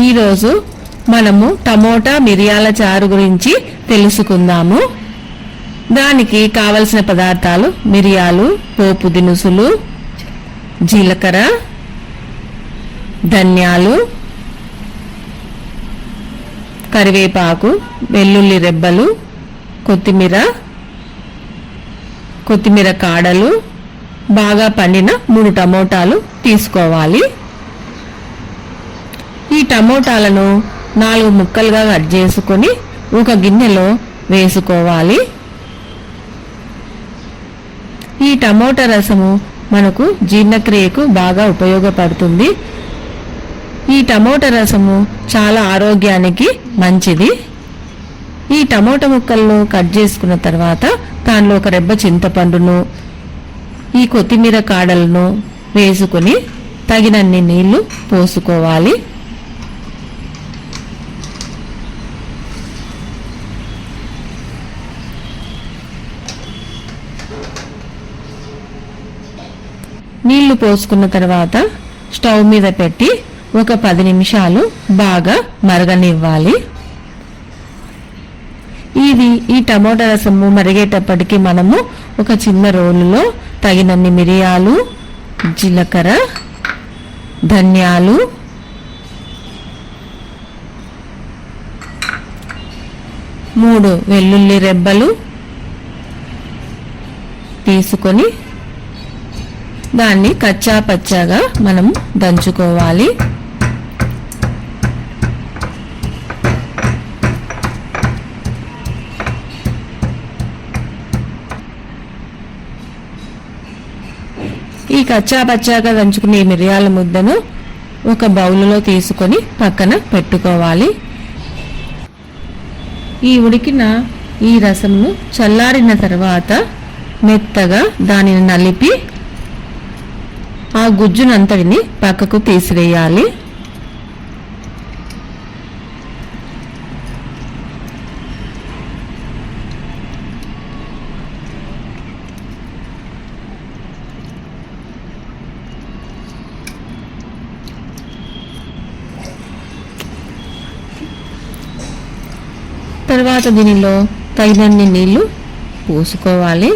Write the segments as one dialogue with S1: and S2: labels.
S1: ఈరోజు మనము టమోటా మిరియాల చారు గురించి తెలుసుకుందాము. దానికి కావలసిన పదార్థాలు: మిరియాలు, పోపు దినుసులు, జీలకర్ర, ధనియాలు, కరివేపాకు, వెల్లుల్లి రెబ్బలు, కొత్తిమీర కాడలు, బాగా పండిన 3 టమోటాలు తీసుకోవాలి. ఈ టమోటాలను 4 ముక్కలుగా కట్ చేసుకొని ఒక గిన్నెలో వేసుకోవాలి. ఈ టమోటా రసము మనకు జీర్ణక్రియకు బాగా ఉపయోగపడుతుంది. ఈ టమోటా రసము చాలా ఆరోగ్యానికి మంచిది. ఈ టమోటా ముక్కలను కట్ చేసుకున్న తర్వాత దానిలో ఒక రెబ్బ చింతపండును, ఈ కొత్తిమీర కాడలను వేసుకొని తగినన్ని నీళ్లు పోసుకోవాలి. నీళ్లు పోసుకున్న తర్వాత స్టవ్ మీద పెట్టి ఒక 10 నిమిషాలు బాగా మరగనివ్వాలి. ఈ టమోటా రసము మరిగేటప్పటికి మనము ఒక చిన్న రోలులో తగినన్ని మిరియాలు, జీలకర్ర, ధనియాలు, మూడు వెల్లుల్లి రెబ్బలు తీసుకొని దాన్ని కచ్చా పచ్చాగా మనం దంచుకోవాలి. ఈ కచ్చా పచ్చాగా దంచుకునే మిరియాల ముద్దను ఒక బౌలులో తీసుకొని పక్కన పెట్టుకోవాలి. ఈ ఉడికిన ఈ రసమును చల్లారిన తర్వాత మెత్తగా దానిని నలిపి ఆ గుజ్జునంతటిని పక్కకు తీసివేయాలి. తర్వాత దీనిలో తగినన్ని నీళ్లు పోసుకోవాలి.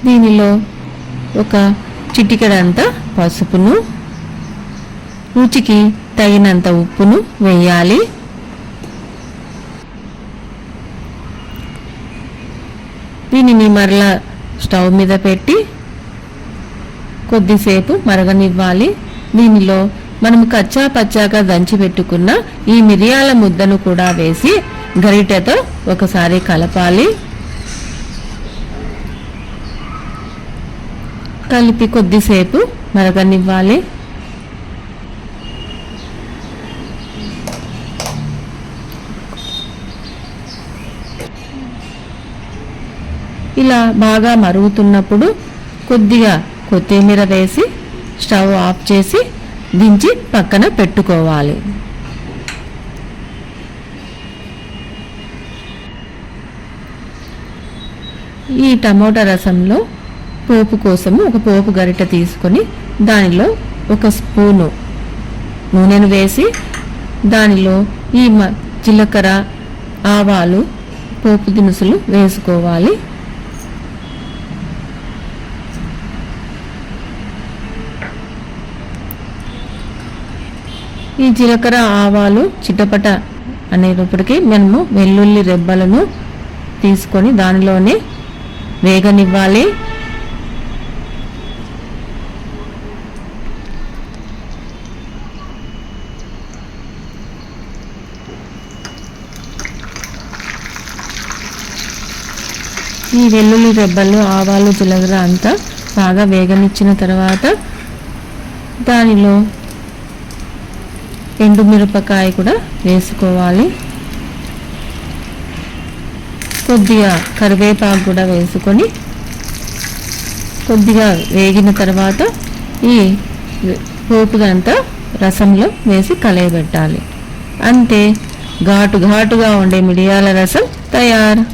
S1: దీనిలో ఒక చిటికెడంత పసుపును, రుచికి తగినంత ఉప్పును వేయాలి. దీనిని మరలా స్టవ్ మీద పెట్టి కొద్దిసేపు మరగనివ్వాలి. దీనిలో మనం కచ్చా పచ్చాగా దంచి పెట్టుకున్న ఈ మిరియాల ముద్దను కూడా వేసి గరిటెతో ఒకసారి కలపాలి. కలిపి కొద్దిసేపు మరగనివ్వాలి. ఇలా బాగా మరుగుతున్నప్పుడు కొద్దిగా కొత్తిమీర వేసి స్టవ్ ఆఫ్ చేసి దించి పక్కన పెట్టుకోవాలి. ఈ టమోటా రసంలో పోపు కోసము ఒక పోపు గరిటె తీసుకొని దానిలో ఒక స్పూను నూనెను వేసి దానిలో ఈ జీలకర్ర, ఆవాలు, పోపు దినుసులు వేసుకోవాలి. ఈ జీలకర్ర, ఆవాలు చిటపట అనేటప్పటికీ మనము వెల్లుల్లి రెబ్బలను తీసుకొని దానిలోనే వేగనివ్వాలి. ఈ వెల్లుల్లి రెబ్బలు, ఆవాలు, జీలకర్ర అంతా బాగా వేగనిచ్చిన తర్వాత దానిలో ఎండుమిరపకాయ కూడా వేసుకోవాలి. కొద్దిగా కరివేపాకు కూడా వేసుకొని కొద్దిగా వేగిన తర్వాత ఈ పోపుదంతా రసంలో వేసి కలయబెట్టాలి. అంతే, ఘాటుగా ఉండే మిరియాల రసం తయారు.